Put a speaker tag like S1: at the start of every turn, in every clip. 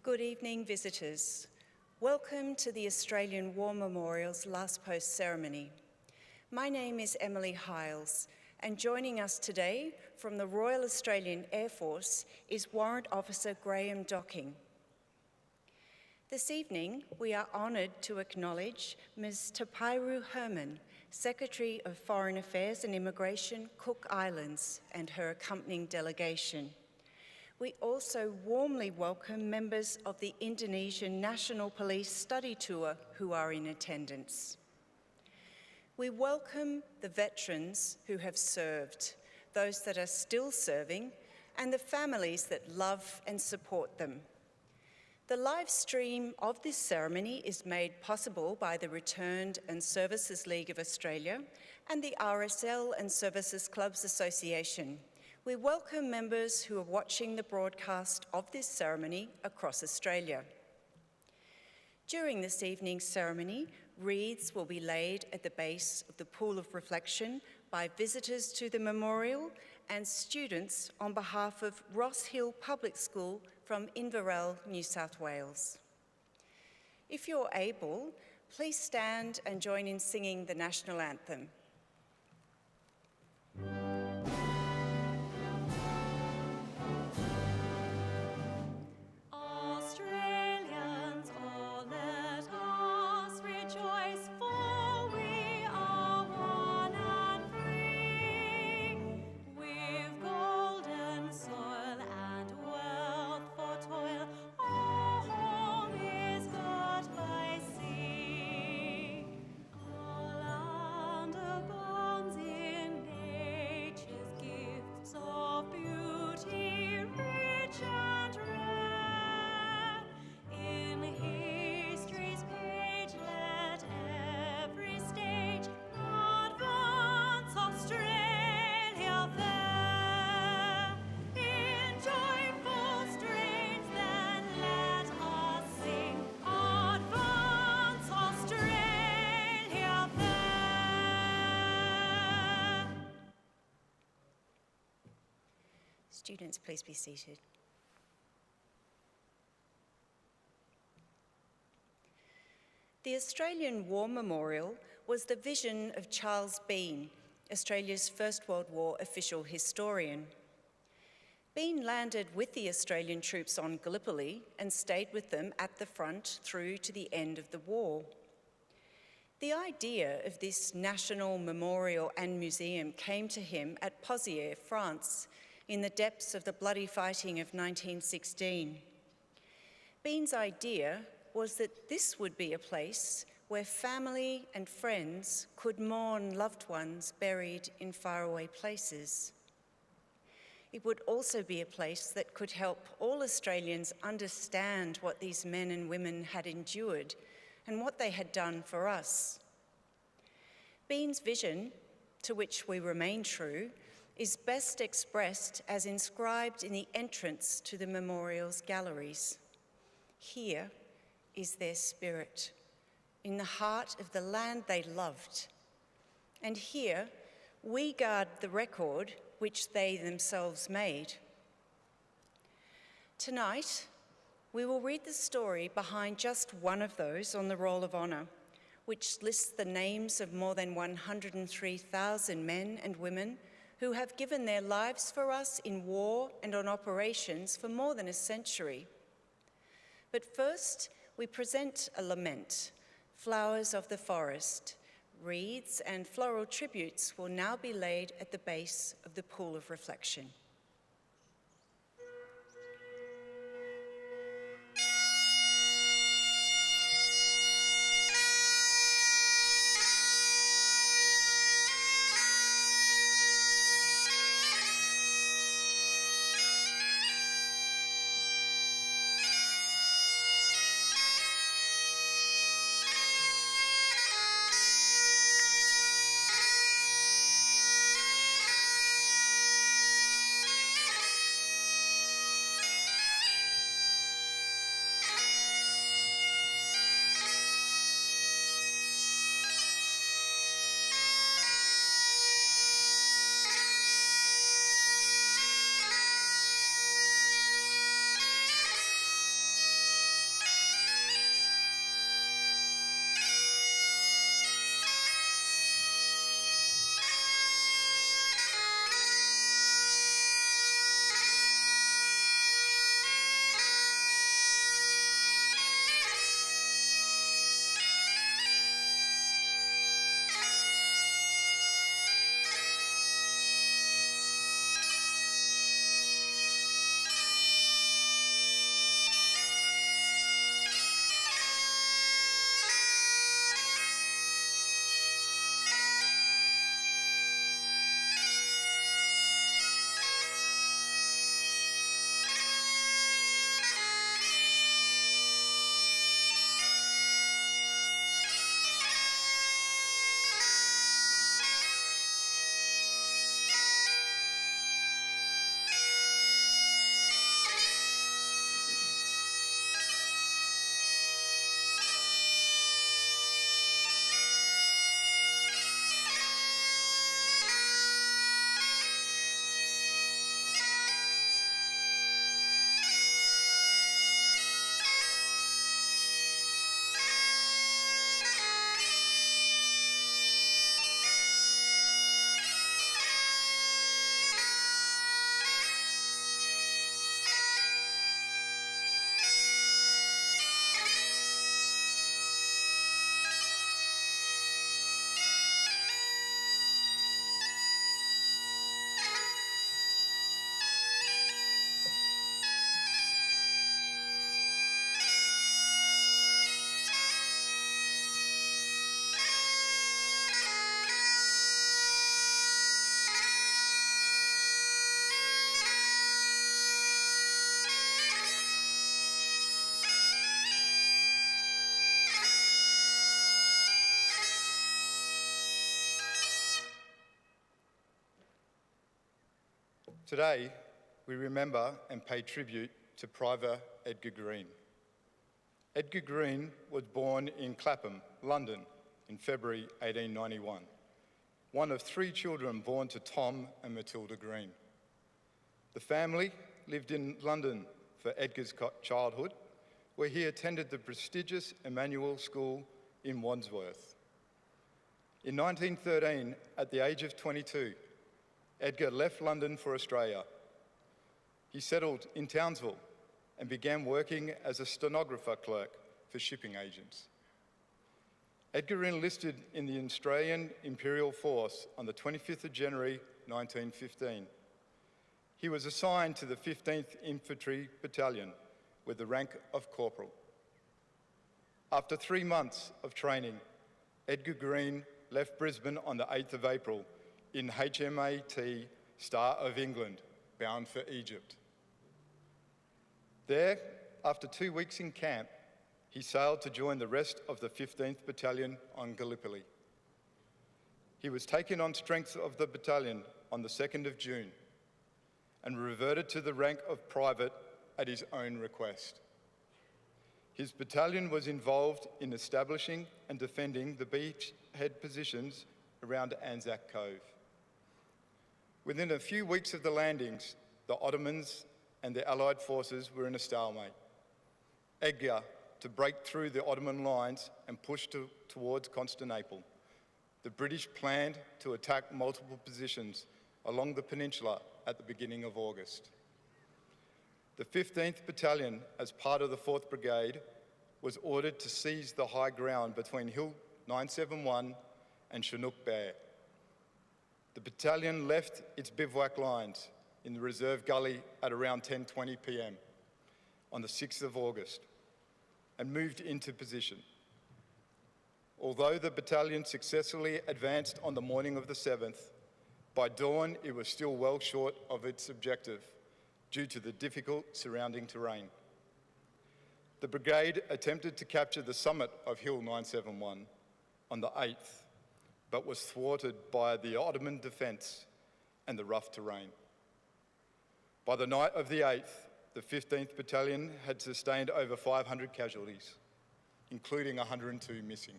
S1: Good evening, visitors. Welcome to the Australian War Memorial's Last Post ceremony. My name is Emily Hiles, and joining us today from the Royal Australian Air Force is Warrant Officer Graham Docking. This evening, we are honoured to acknowledge Ms. Tapairu Herman, Secretary of Foreign Affairs and Immigration, Cook Islands, and her accompanying delegation. We also warmly welcome members of the Indonesian National Police Study Tour who are in attendance. We welcome the veterans who have served, those that are still serving, and the families that love and support them. The live stream of this ceremony is made possible by the Returned and Services League of Australia and the RSL and Services Clubs Association. We welcome members who are watching the broadcast of this ceremony across Australia. During this evening's ceremony, wreaths will be laid at the base of the pool of reflection by visitors to the memorial and students on behalf of Ross Hill Public School from Inverell, New South Wales. If you're able, please stand and join in singing the national anthem. Students, please be seated. The Australian War Memorial was the vision of Charles Bean, Australia's First World War official historian. Bean landed with the Australian troops on Gallipoli and stayed with them at the front through to the end of the war. The idea of this national memorial and museum came to him at Pozières, France, in the depths of the bloody fighting of 1916. Bean's idea was that this would be a place where family and friends could mourn loved ones buried in faraway places. It would also be a place that could help all Australians understand what these men and women had endured and what they had done for us. Bean's vision, to which we remain true, is best expressed as inscribed in the entrance to the memorial's galleries. Here is their spirit, in the heart of the land they loved. And here we guard the record which they themselves made. Tonight, we will read the story behind just one of those on the Roll of Honour, which lists the names of more than 103,000 men and women who have given their lives for us in war and on operations for more than a century. But first, we present a lament, Flowers of the Forest. Wreaths and floral tributes will now be laid at the base of the pool of reflection.
S2: Today, we remember and pay tribute to Private Edgar Green. Edgar Green was born in Clapham, London, in February 1891, one of 3 children born to Tom and Matilda Green. The family lived in London for Edgar's childhood, where he attended the prestigious Emmanuel School in Wandsworth. In 1913, at the age of 22, Edgar left London for Australia. He settled in Townsville and began working as a stenographer clerk for shipping agents. Edgar enlisted in the Australian Imperial Force on the 25th of January 1915. He was assigned to the 15th Infantry Battalion with the rank of corporal. After 3 months of training, Edgar Green left Brisbane on the 8th of April in HMAT Star of England, bound for Egypt. There, after 2 weeks in camp, he sailed to join the rest of the 15th Battalion on Gallipoli. He was taken on strength of the battalion on the 2nd of June and reverted to the rank of private at his own request. His battalion was involved in establishing and defending the beachhead positions around Anzac Cove. Within a few weeks of the landings, the Ottomans and the Allied forces were in a stalemate. Edgar, to break through the Ottoman lines and push towards Constantinople, the British planned to attack multiple positions along the peninsula at the beginning of August. The 15th Battalion, as part of the 4th Brigade, was ordered to seize the high ground between Hill 971 and Chinook Bear. The battalion left its bivouac lines in the reserve gully at around 10:20 p.m. on the 6th of August and moved into position. Although the battalion successfully advanced on the morning of the 7th, by dawn it was still well short of its objective due to the difficult surrounding terrain. The brigade attempted to capture the summit of Hill 971 on the 8th, but was thwarted by the Ottoman defence and the rough terrain. By the night of the 8th, the 15th Battalion had sustained over 500 casualties, including 102 missing.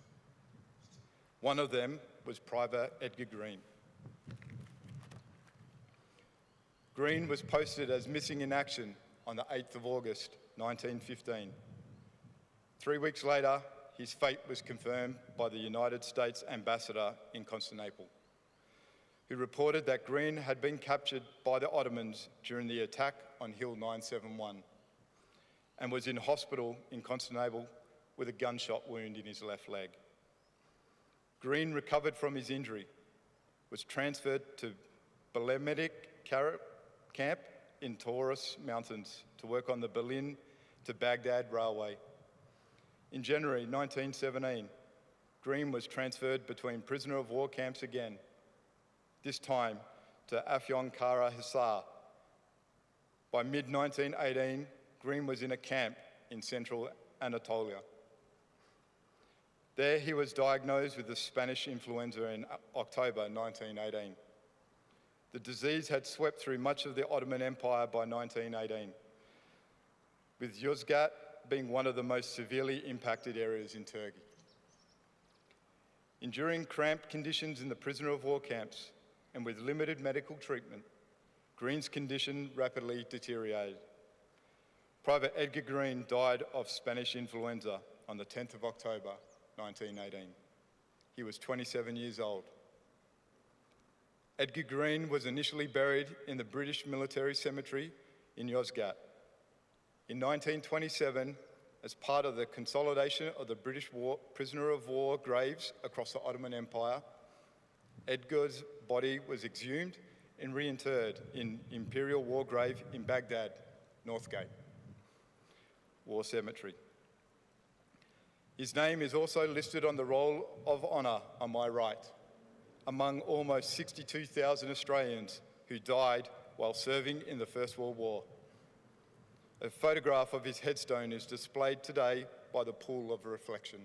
S2: One of them was Private Edgar Green. Green was posted as missing in action on the 8th of August 1915. 3 weeks later, his fate was confirmed by the United States ambassador in Constantinople, who reported that Green had been captured by the Ottomans during the attack on Hill 971 and was in hospital in Constantinople with a gunshot wound in his left leg. Green recovered from his injury, was transferred to Belemedic Camp in Taurus Mountains to work on the Berlin to Baghdad Railway. In January 1917, Green was transferred between prisoner of war camps again, this time to Afyon Kara Hisar. By mid-1918, Green was in a camp in central Anatolia. There he was diagnosed with the Spanish influenza in October 1918. The disease had swept through much of the Ottoman Empire by 1918, with Yozgat being one of the most severely impacted areas in Turkey. Enduring cramped conditions in the prisoner of war camps and with limited medical treatment, Green's condition rapidly deteriorated. Private Edgar Green died of Spanish influenza on the 10th of October 1918. He was 27 years old. Edgar Green was initially buried in the British Military Cemetery in Yozgat. In 1927, as part of the consolidation of the British prisoner of war graves across the Ottoman Empire, Edgar's body was exhumed and reinterred in Imperial War Grave in Baghdad, Northgate War Cemetery. His name is also listed on the Roll of Honour on my right, among almost 62,000 Australians who died while serving in the First World War. A photograph of his headstone is displayed today by the Pool of Reflection.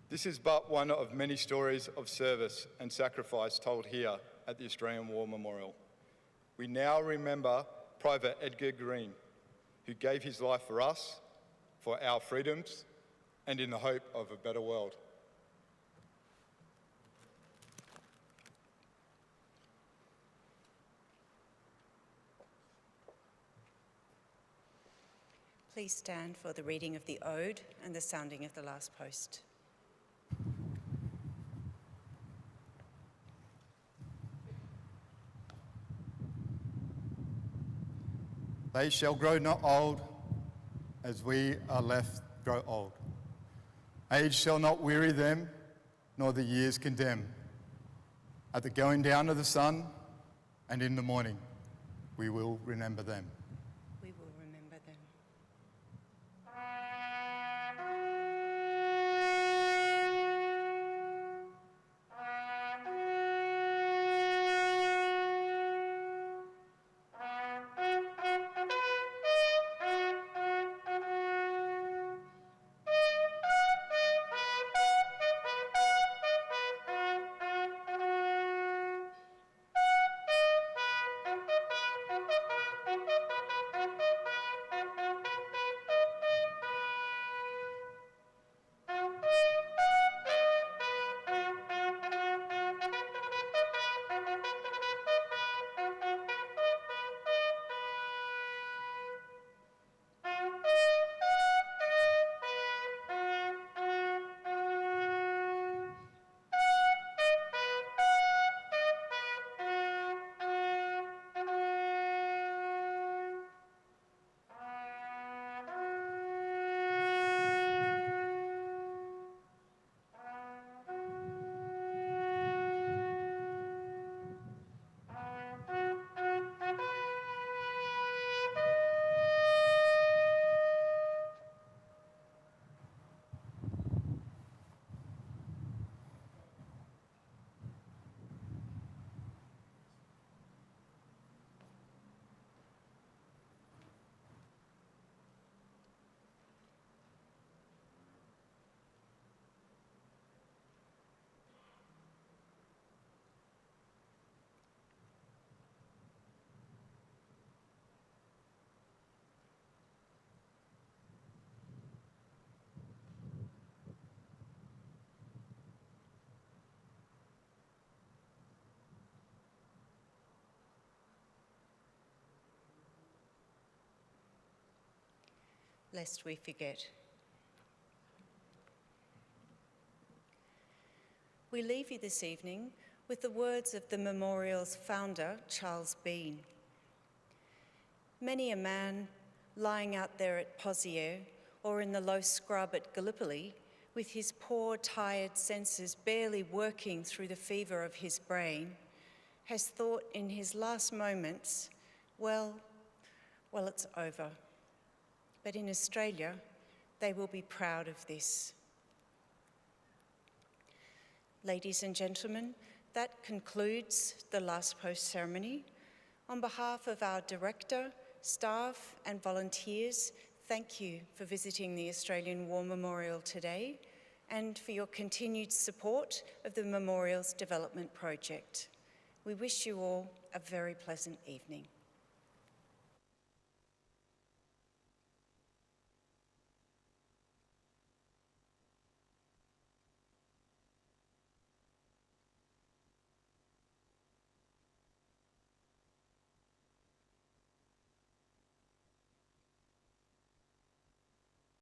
S2: This is but one of many stories of service and sacrifice told here at the Australian War Memorial. we now remember Private Edgar Green, who gave his life for us, for our freedoms, and in the hope of a better world.
S1: Please stand for the reading of the Ode and the sounding of the last post.
S3: They shall grow not old, as we are left grow old. Age shall not weary them, nor the years condemn. At the going down of the sun and in the morning, we will remember them.
S1: We will remember them. Lest we forget. We leave you this evening with the words of the memorial's founder, Charles Bean. Many a man lying out there at Pozières or in the low scrub at Gallipoli, with his poor, tired senses barely working through the fever of his brain, has thought in his last moments, well, it's over. But in Australia, they will be proud of this. Ladies and gentlemen, that concludes the last post ceremony. On behalf of our director, staff and volunteers, thank you for visiting the Australian War Memorial today and for your continued support of the Memorial's development project. We wish you all a very pleasant evening.